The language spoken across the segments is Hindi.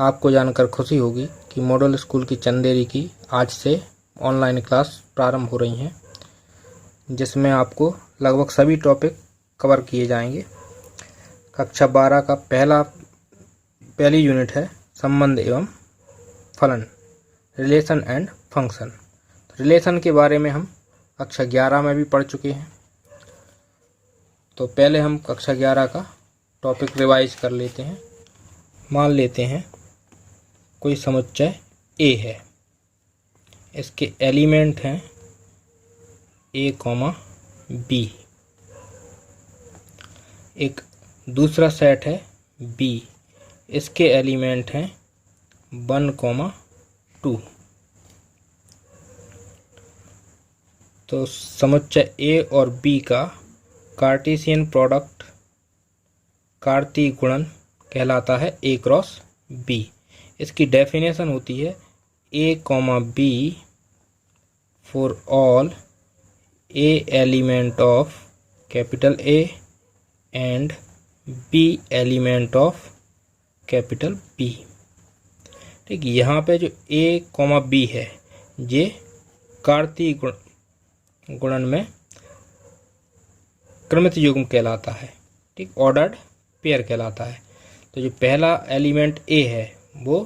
आपको जानकर खुशी होगी कि मॉडल स्कूल की चंदेरी की आज से ऑनलाइन क्लास प्रारंभ हो रही हैं, जिसमें आपको लगभग सभी टॉपिक कवर किए जाएंगे। कक्षा 12 का पहली यूनिट है संबंध एवं फलन, रिलेशन एंड फंक्शन। तो रिलेशन के बारे में हम कक्षा 11 में भी पढ़ चुके हैं। तो पहले हम कक्षा 11 का टॉपिक रिवाइज कर लेते हैं। मान लेते हैं कोई समुच्चय ए है, इसके एलिमेंट हैं ए कॉमा बी। एक दूसरा सेट है बी, इसके एलिमेंट हैं 1 कॉमा 2। तो समुच्चय ए और बी का कार्टेशियन प्रोडक्ट कार्तीय गुणन कहलाता है ए क्रॉस बी। इसकी डेफिनेशन होती है A comma B for all A element of capital A and B element of capital B. ठीक, यहाँ पे जो ए कॉमा बी है ये कार्तीय गुणन में क्रमित युग्म कहलाता है। ठीक, ऑर्डर्ड पेयर कहलाता है। तो जो पहला एलिमेंट ए है वो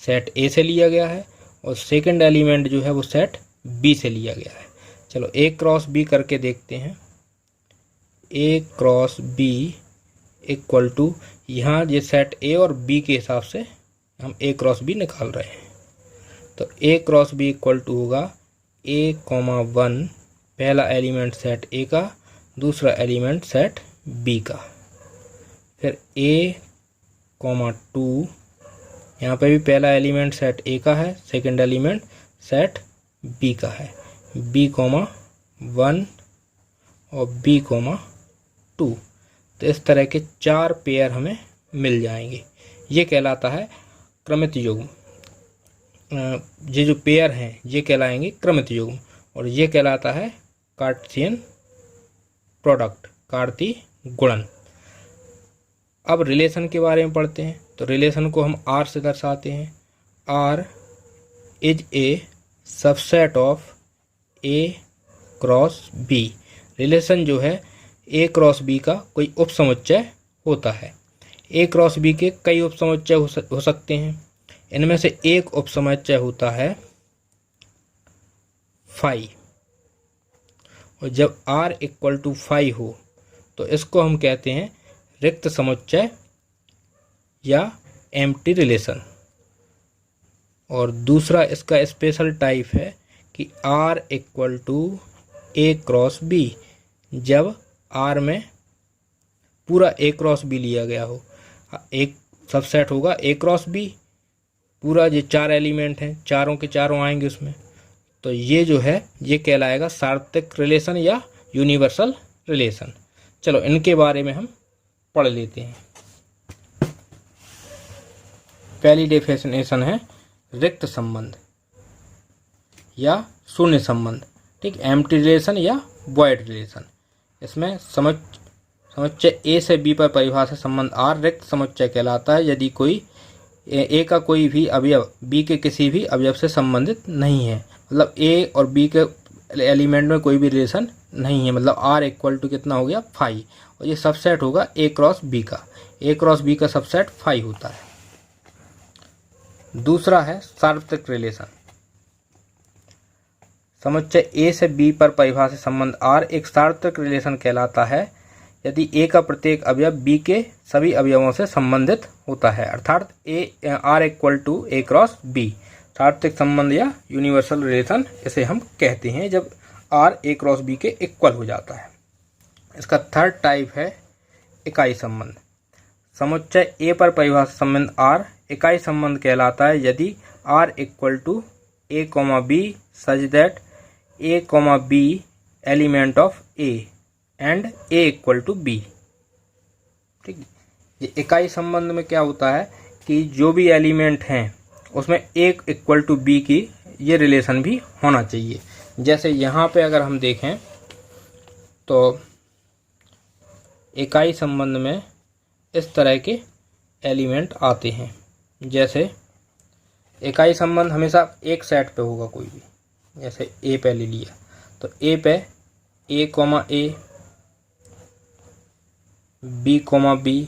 सेट ए से लिया गया है और सेकंड एलिमेंट जो है वो सेट बी से लिया गया है। चलो ए क्रॉस बी करके देखते हैं। ए क्रॉस बी इक्वल टू, यहाँ ये सेट ए और बी के हिसाब से हम ए क्रॉस बी निकाल रहे हैं। तो ए क्रॉस बी इक्वल टू होगा ए कॉमा 1 पहला एलिमेंट सेट ए का, दूसरा एलिमेंट सेट बी का। फिर ए कॉमा 2, यहाँ पे भी पहला एलिमेंट सेट ए का है, सेकंड एलिमेंट सेट बी का है। बी कॉमा 1 और बी कॉमा 2। तो इस तरह के 4 पेयर हमें मिल जाएंगे। ये कहलाता है क्रमित युग्म। ये जो पेयर हैं ये कहलाएंगे क्रमित युग्म और ये कहलाता है कार्टेशियन प्रोडक्ट कार्तीय गुणन। अब रिलेशन के बारे में पढ़ते हैं। तो रिलेशन को हम आर से दर्शाते हैं। R is a subset of A cross B. Relation जो है ए क्रॉस बी का कोई उपसमुच्चय होता है। ए क्रॉस बी के कई उपसमुच्चय हो सकते हैं। इनमें से एक उपसमुच्चय होता है फाई। और जब r इक्वल टू 5 हो तो इसको हम कहते हैं रिक्त समुच्चय या एम्प्टी रिलेशन। और दूसरा इसका स्पेशल टाइप है कि r equal to A cross B, जब r में पूरा ए क्रॉस बी लिया गया हो। एक सबसेट होगा ए क्रॉस बी, पूरा ये 4 एलिमेंट हैं, चारों के चारों आएंगे उसमें। तो ये जो है ये कहलाएगा सार्वत्रिक रिलेशन या यूनिवर्सल रिलेशन। चलो इनके बारे में हम पढ़ लेते हैं। पहली डेफिनेशन है रिक्त संबंध या शून्य संबंध। ठीक, एम्प्टी रिलेशन या वॉइड रिलेशन। इसमें समुच्चय ए से बी पर परिभाषित संबंध आर रिक्त समुच्चय कहलाता है यदि कोई ए का कोई भी अवयव बी के किसी भी अवयव से संबंधित नहीं है। मतलब ए और बी के एलिमेंट में कोई भी रिलेशन नहीं है। मतलब आर इक्वल टू कितना हो गया 5 और ये सबसेट होगा ए क्रॉस बी का। ए क्रॉस बी का सबसेट 5 होता है। दूसरा है सार्वत्रिक रिलेशन। समुच्चय ए से बी पर परिभाषित संबंध आर एक सार्वत्रिक रिलेशन कहलाता है यदि ए का प्रत्येक अवयव बी के सभी अवयवों से संबंधित होता है। अर्थात R equal to A cross B. सार्वत्रिक संबंध या यूनिवर्सल रिलेशन इसे हम कहते हैं जब आर ए क्रॉस बी के इक्वल हो जाता है। इसका थर्ड टाइप है इकाई संबंध। समुच्चय ए पर परिभाषित संबंध आर इकाई संबंध कहलाता है यदि R equal to A comma B such that A comma B element of A and A equal to B. ठीक, ये इकाई संबंध में क्या होता है कि जो भी एलिमेंट हैं उसमें एक इक्वल टू बी की ये रिलेशन भी होना चाहिए। जैसे यहाँ पे अगर हम देखें तो इकाई संबंध में इस तरह के एलिमेंट आते हैं। जैसे इकाई संबंध हमेशा एक सेट पे होगा कोई भी, जैसे ए पे ले लिया तो ए पे ए comma A, B comma B,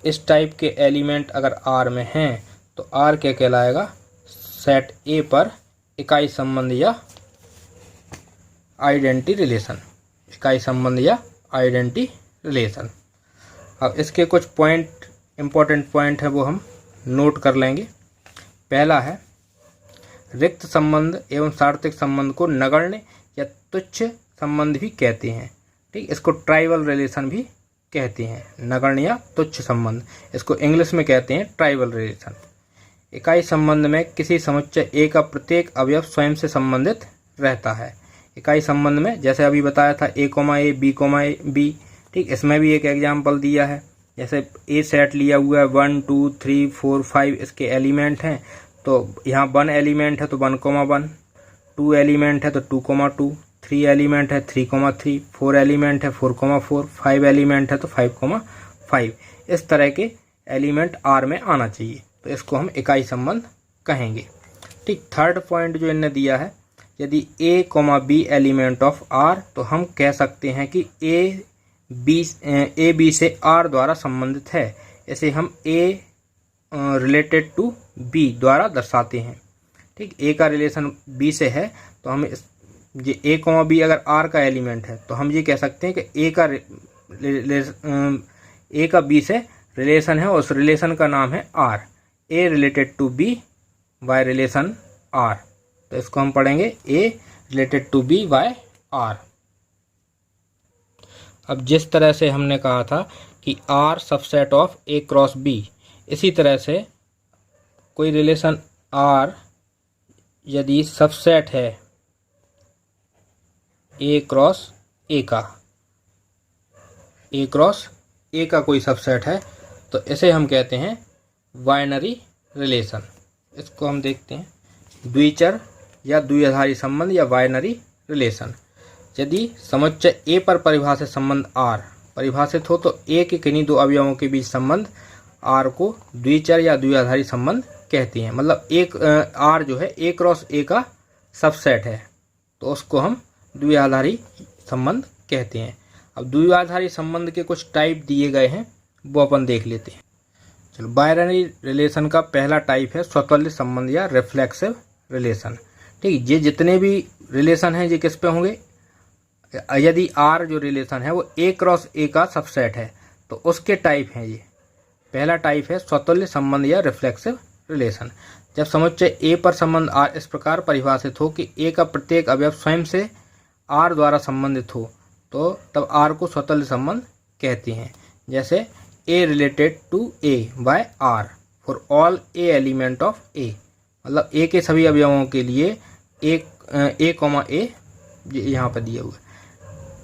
इस टाइप के एलिमेंट अगर आर में हैं तो आर क्या कहलाएगा, सेट ए पर इकाई संबंध या आइडेंटिटी रिलेशन, इकाई संबंध या आइडेंटिटी रिलेशन। अब इसके कुछ पॉइंट, इंपॉर्टेंट पॉइंट है वो हम नोट कर लेंगे। पहला है रिक्त संबंध एवं सार्वत्रिक संबंध को नगण्य या तुच्छ संबंध भी कहते हैं। ठीक, इसको ट्राइवल रिलेशन भी कहते हैं, नगण्य या तुच्छ संबंध, इसको इंग्लिश में कहते हैं ट्राइवल रिलेशन। इकाई संबंध में किसी समुच्चय ए का प्रत्येक अवयव स्वयं से संबंधित रहता है। इकाई संबंध में जैसे अभी बताया था A comma A, B comma A B, ठीक, इसमें भी एक एग्जाम्पल दिया है। जैसे ए सेट लिया हुआ है 1 2 3 4 5 इसके एलिमेंट हैं, तो यहाँ 1 एलिमेंट है तो 1,1, 2 एलिमेंट है तो 2,2, 3 एलिमेंट है 3,3, 4 एलिमेंट है 4,4, 5 एलिमेंट है तो 5,5। इस तरह के एलिमेंट आर में आना चाहिए, तो इसको हम इकाई संबंध कहेंगे। ठीक, थर्ड पॉइंट जो इन्होंने दिया है, यदि A comma B element of R, तो हम कह सकते हैं कि ए बी से आर द्वारा संबंधित है। इसे हम ए रिलेटेड टू बी द्वारा दर्शाते हैं। ठीक, ए का रिलेशन बी से है तो हम ये ए कोमा बी अगर आर का एलिमेंट है तो हम ये कह सकते हैं कि ए का बी से रिलेशन है, उस रिलेशन का नाम है R. A related to B by relation R, तो इसको हम पढ़ेंगे A related to B by R. अब जिस तरह से हमने कहा था कि R subset of A cross B, इसी तरह से कोई रिलेशन आर यदि सबसेट है ए क्रॉस ए का, ए क्रॉस ए का कोई सबसेट है, तो इसे हम कहते हैं बाइनरी रिलेशन। इसको हम देखते हैं, द्विचर या द्विआधारी संबंध या बाइनरी रिलेशन। यदि समुच्चय ए पर परिभाषित संबंध आर परिभाषित हो तो ए के किन्हीं दो अवयवों के बीच संबंध आर को द्विचर या द्विआधारी संबंध कहते हैं। मतलब एक आर जो है ए क्रॉस ए का सबसेट है, तो उसको हम द्विआधारी संबंध कहते हैं। अब द्विआधारी संबंध के कुछ टाइप दिए गए हैं, वो अपन देख लेते हैं। चलो, बाइनरी रिलेशन का पहला टाइप है स्वतुल्य संबंध या रिफ्लेक्सिव रिलेशन। ठीक, ये जितने भी रिलेशन हैं ये किस पे होंगे, यदि आर जो रिलेशन है वो ए क्रॉस ए का सबसेट है तो उसके टाइप हैं ये। पहला टाइप है स्वतुल्य संबंध या रिफ्लेक्सिव रिलेशन। जब समुच्चय ए पर संबंध आर इस प्रकार परिभाषित हो कि ए का प्रत्येक अवयव स्वयं से आर द्वारा संबंधित हो, तो तब आर को स्वतुल्य संबंध कहते हैं। जैसे A related to A by R for all A element of A, मतलब ए के सभी अवयवों के लिए ए कोमा ए यहाँ पर दिया हुआ है।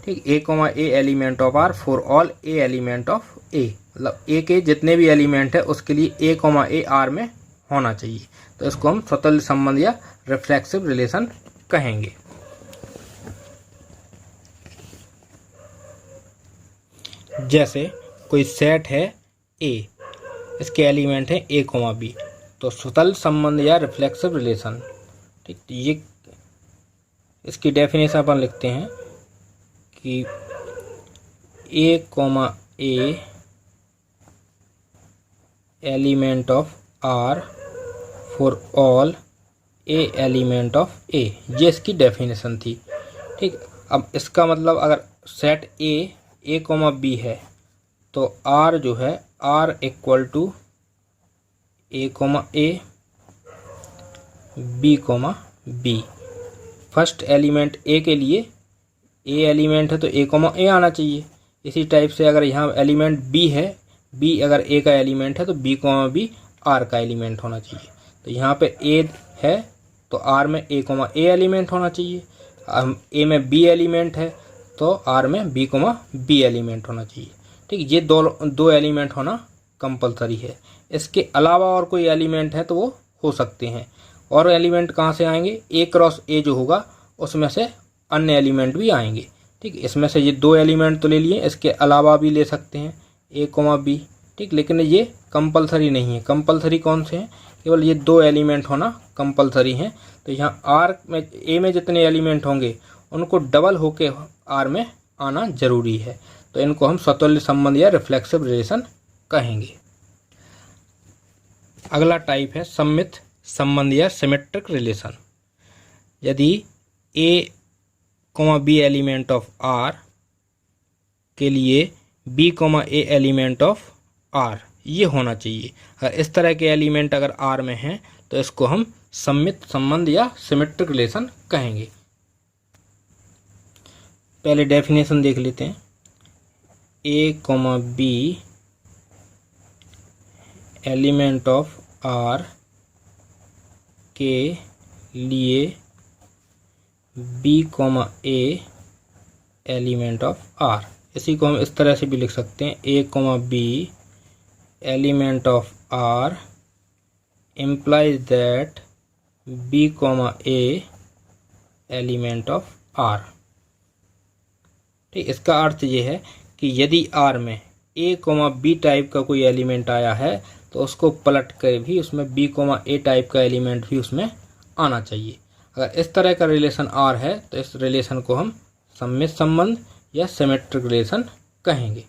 ठीक, A comma A element of R for all A element of A, मतलब ए के जितने भी एलिमेंट है उसके लिए ए कोमा ए आर में होना चाहिए, तो इसको हम स्वतुल्य संबंध या रिफ्लेक्सिव रिलेशन कहेंगे। जैसे कोई सेट है ए, इसके एलिमेंट है ए कोमा बी, तो स्वतुल्य संबंध या रिफ्लेक्सिव रिलेशन। ठीक, ये इसकी डेफिनेशन अपन लिखते हैं कि A comma A element of R for all A element of A, ये इसकी डेफिनेशन थी। ठीक, अब इसका मतलब अगर सेट ए कोमा बी है तो आर जो है R equal to A comma A B comma B. First element A के लिए ए एलिमेंट है तो ए कोमा ए आना चाहिए। इसी टाइप से अगर यहाँ एलिमेंट बी है, बी अगर ए का एलिमेंट है तो बी कोमा बी आर का एलिमेंट होना चाहिए। तो यहाँ पे ए है तो आर में ए कोमा ए एलिमेंट होना चाहिए। ए में बी एलिमेंट है तो आर में बी कोमा बी एलिमेंट होना चाहिए। ठीक, ये दो एलिमेंट होना कंपलसरी है। इसके अलावा और कोई एलिमेंट है तो वो हो सकते हैं। और एलिमेंट कहाँ से आएंगे, ए क्रॉस ए जो होगा उसमें से अन्य एलिमेंट भी आएंगे। ठीक, इसमें से ये दो एलिमेंट तो ले लिए, इसके अलावा भी ले सकते हैं ए कोमा बी। ठीक, लेकिन ये कंपलसरी नहीं है। कंपलसरी कौन से हैं? केवल ये 2 एलिमेंट होना कंपलसरी हैं। तो यहाँ आर में ए में जितने एलिमेंट होंगे उनको डबल होके आर में आना जरूरी है। तो इनको हम स्वतुल्य संबंध या रिफ्लेक्सिव रिलेशन कहेंगे। अगला टाइप है सममित संबंध या सिमेट्रिक रिलेशन। यदि A comma B element of R के लिए B comma A element of R ये होना चाहिए। अगर इस तरह के एलिमेंट अगर आर में हैं तो इसको हम सममित संबंध या सिमेट्रिक रिलेशन कहेंगे। पहले डेफिनेशन देख लेते हैं। A comma B element of R के लिए B comma A element of R, इसी को हम इस तरह से भी लिख सकते हैं। A comma B element of R implies that b comma A element of R. ठीक, इसका अर्थ ये है कि यदि आर में ए कॉमा बी टाइप का कोई एलिमेंट आया है तो उसको पलट कर भी उसमें बी कॉमा ए टाइप का एलिमेंट भी उसमें आना चाहिए। अगर इस तरह का रिलेशन आर है तो इस रिलेशन को हम सममित संबंध या सिमेट्रिक रिलेशन कहेंगे।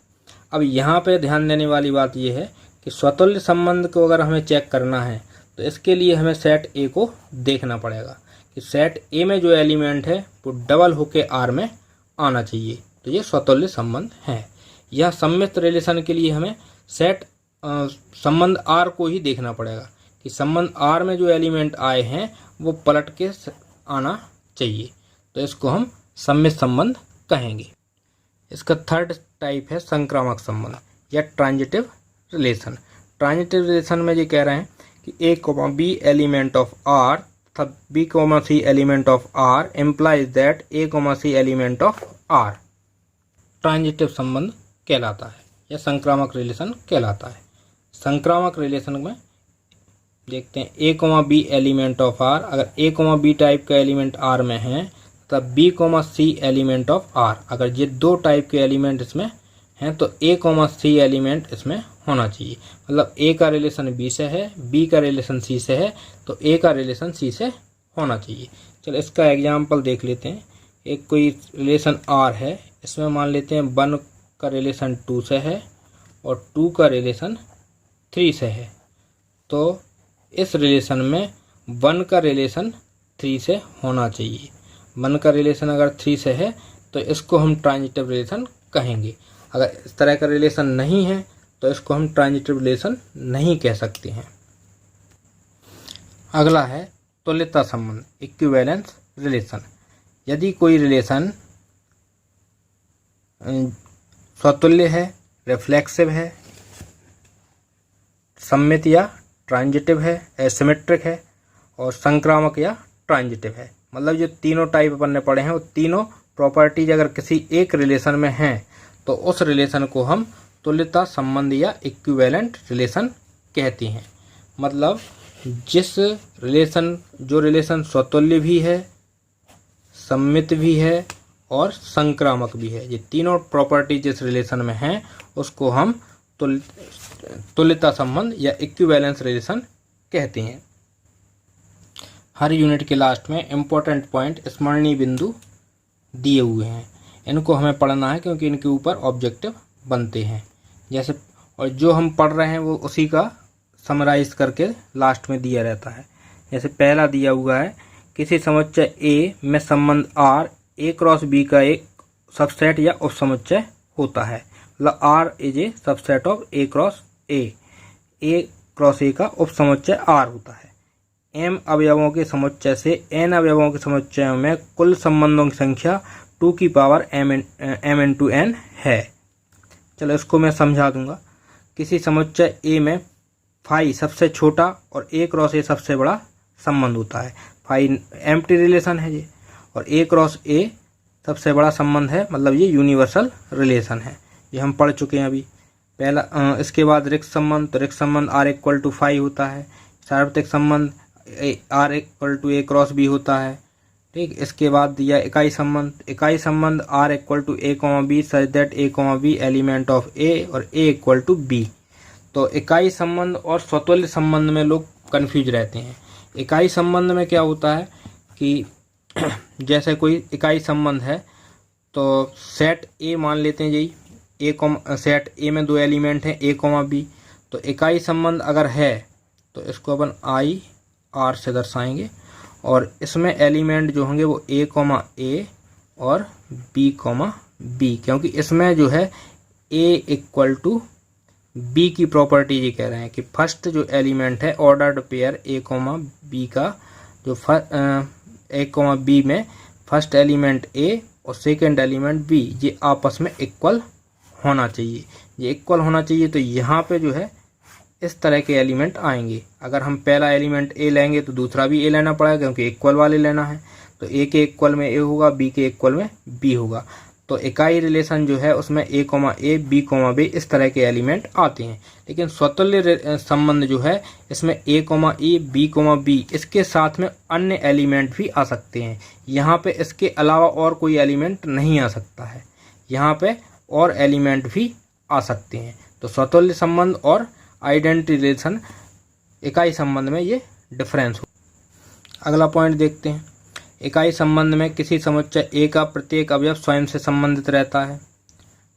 अब यहाँ पे ध्यान देने वाली बात यह है कि स्वतुल्य संबंध को अगर हमें चेक करना है तो इसके लिए हमें सेट ए को देखना पड़ेगा कि सेट ए में जो एलिमेंट है वो डबल होके आर में आना चाहिए, तो ये स्वतुल्य संबंध है। यह सममित रिलेशन के लिए हमें सेट संबंध आर को ही देखना पड़ेगा कि संबंध आर में जो एलिमेंट आए हैं वो पलट के आना चाहिए, तो इसको हम सममित संबंध कहेंगे। इसका थर्ड टाइप है संक्रामक संबंध या ट्रांजिटिव रिलेशन। ट्रांजिटिव रिलेशन में ये कह रहे हैं कि A comma B element of R तथा B comma C element of R implies that A comma C element of R transitive संबंध कहलाता है या संक्रामक रिलेशन कहलाता है। संक्रामक रिलेशन में देखते हैं A comma B element of R, अगर ए कॉमा बी टाइप का एलिमेंट आर में है तब B comma C element of R, अगर ये 2 टाइप के एलिमेंट इसमें हैं तो ए कॉमा सी एलिमेंट इसमें होना चाहिए। मतलब ए का रिलेशन बी से है, बी का रिलेशन सी से है, तो ए का रिलेशन सी से होना चाहिए। चलो इसका एग्जाम्पल देख लेते हैं। एक कोई रिलेशन आर है, इसमें मान लेते हैं 1 का रिलेशन 2 से है और 2 का रिलेशन 3 से है। तो इस रिलेशन में 1 का रिलेशन 3 से होना चाहिए। 1 का रिलेशन अगर 3 से है तो इसको हम ट्रांजिटिव रिलेशन कहेंगे। अगर इस तरह का रिलेशन नहीं है तो इसको हम ट्रांजिटिव रिलेशन नहीं कह सकते हैं। अगला है तुल्यता संबंध, इक्विवेलेंस रिलेशन। यदि कोई रिलेशन स्वतुल्य है, रिफ्लेक्सिव है, सममित या ट्रांजिटिव है, एसिमेट्रिक है और संक्रामक या ट्रांजिटिव है, मतलब जो तीनों टाइप अपन ने पढ़े हैं वो तीनों प्रॉपर्टीज अगर किसी एक रिलेशन में हैं तो उस रिलेशन को हम तुल्यता संबंध या इक्विवेलेंट रिलेशन कहते हैं। मतलब जो रिलेशन स्वतुल्य भी है, सममित भी है और संक्रामक भी है, ये तीनों प्रॉपर्टी जिस रिलेशन में हैं उसको हम तुल्यता संबंध या इक्विवेलेंस रिलेशन कहते हैं। हर यूनिट के लास्ट में इम्पोर्टेंट पॉइंट स्मरणीय बिंदु दिए हुए हैं, इनको हमें पढ़ना है क्योंकि इनके ऊपर ऑब्जेक्टिव बनते हैं। जैसे और जो हम पढ़ रहे हैं वो उसी का समराइज करके लास्ट में दिया रहता है। जैसे पहला दिया हुआ है, किसी समुच्चय ए में संबंध आर ए क्रॉस बी का एक सबसेट या उपसमुच्चय होता है। मतलब R is a subset of A cross A का उपसमुच्चय आर होता है। एम अवयवों के समुच्चय से एन अवयवों के समुच्चयों में कुल संबंधों की संख्या 2 की पावर m इंटू n है। चलो इसको मैं समझा दूंगा। किसी समुच्चय ए में फाई सबसे छोटा और ए क्रॉस ए सबसे बड़ा संबंध होता है। फाई एम्प्टी रिलेशन है ये, और ए क्रॉस ए सबसे बड़ा संबंध है, मतलब ये यूनिवर्सल रिलेशन है, ये हम पढ़ चुके हैं अभी। पहला इसके बाद रिक्त संबंध, तो रिक्त संबंध r इक्वल टू फाई होता है। सार्वत्रिक संबंध r equal to A cross B होता है। ठीक, इसके बाद दिया इकाई संबंध r equal to A comma B such that A comma B element of A और ए इक्वल टू बी। तो इकाई संबंध और स्वतुल्य संबंध में लोग कंफ्यूज रहते हैं। इकाई संबंध में क्या होता है कि जैसे कोई इकाई संबंध है तो सेट ए मान लेते हैं जी, सेट ए में 2 एलिमेंट हैं ए कॉमा बी। तो इकाई संबंध अगर है तो इसको अपन आई आर से दर्शाएंगे और इसमें एलिमेंट जो होंगे वो ए कॉमा ए और बी कॉमा बी, क्योंकि इसमें जो है ए इक्वल टू बी की प्रॉपर्टी ये कह रहे हैं कि फर्स्ट जो एलिमेंट है ordered pair A comma B का, जो ए कॉमा बी में फर्स्ट एलिमेंट ए और सेकंड एलिमेंट बी ये आपस में इक्वल होना चाहिए। ये इक्वल होना चाहिए तो यहाँ पे जो है इस तरह के एलिमेंट आएंगे। अगर हम पहला एलिमेंट ए लेंगे तो दूसरा भी ए लेना पड़ेगा क्योंकि इक्वल वाले लेना है। तो ए के इक्वल में ए होगा, बी के इक्वल में बी होगा। तो इकाई रिलेशन जो है उसमें A comma A B comma B इस तरह के एलिमेंट आते हैं। लेकिन स्वतुल्य संबंध जो है इसमें A comma A B comma B इसके साथ में अन्य एलिमेंट भी आ सकते हैं। यहाँ पे इसके अलावा और कोई एलिमेंट नहीं आ सकता है, यहाँ पे और एलिमेंट भी आ सकते हैं। तो स्वतुल्य संबंध और आइडेंटिटी रिलेशन इकाई संबंध में ये डिफरेंस हो। अगला पॉइंट देखते हैं। इकाई संबंध में किसी समुच्चय ए का प्रत्येक अवयव स्वयं से संबंधित रहता है।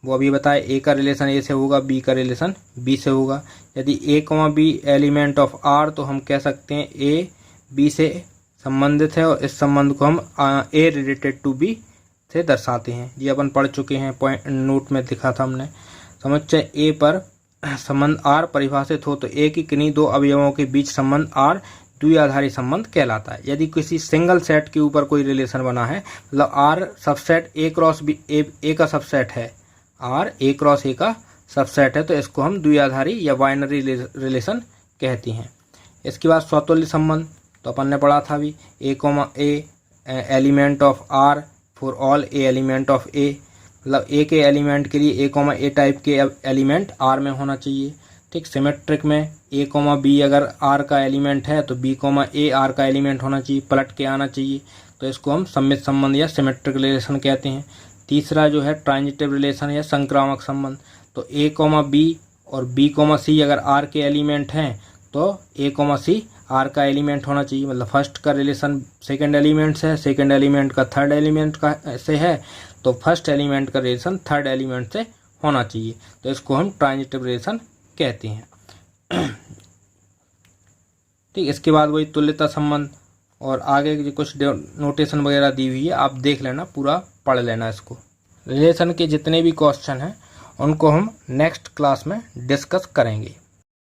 वो अभी बताए, ए का रिलेशन ए से होगा, बी का रिलेशन बी से होगा। यदि A comma B element of R तो हम कह सकते हैं ए बी से संबंधित है और इस संबंध को हम ए रिलेटेड टू बी से दर्शाते हैं। ये अपन पढ़ चुके हैं, पॉइंट नोट में दिखा था हमने। समुच्चय ए पर संबंध आर परिभाषित हो तो ए की किन्हीं 2 अवयवों के बीच संबंध आर द्विआधारी संबंध कहलाता है। यदि किसी सिंगल सेट के ऊपर कोई रिलेशन बना है, मतलब R subset A cross B A का सबसेट है, आर ए क्रॉस ए का सबसेट है, तो इसको हम द्विआधारी या बाइनरी रिलेशन कहते हैं। इसके बाद स्वतुल्य संबंध तो अपन ने पढ़ा था अभी, A comma A element of R for all A element of A, मतलब ए के एलिमेंट के लिए ए कॉमा ए टाइप के एलिमेंट आर में होना चाहिए। ठीक, सिमेट्रिक में ए कॉमा बी अगर आर का एलिमेंट है तो बी कॉमा ए आर का एलिमेंट होना चाहिए, पलट के आना चाहिए। तो इसको हम सममित संबंध या सिमेट्रिक रिलेशन कहते हैं। तीसरा जो है ट्रांजिटिव रिलेशन या संक्रामक संबंध। तो ए कॉमा बी और बी कॉमा सी अगर आर के एलिमेंट हैं तो ए कॉमा सी आर का एलिमेंट होना चाहिए, मतलब फर्स्ट का रिलेशन सेकेंड एलिमेंट से है, सेकेंड एलिमेंट का थर्ड एलिमेंट का से है, तो फर्स्ट एलिमेंट का रिलेशन थर्ड एलिमेंट से होना चाहिए। तो इसको हम ट्रांजिटिव रिलेशन कहते हैं। ठीक, इसके बाद वही तुल्यता संबंध और आगे की कुछ नोटेशन वगैरह दी हुई है, आप देख लेना, पूरा पढ़ लेना इसको। रिलेशन के जितने भी क्वेश्चन हैं उनको हम नेक्स्ट क्लास में डिस्कस करेंगे।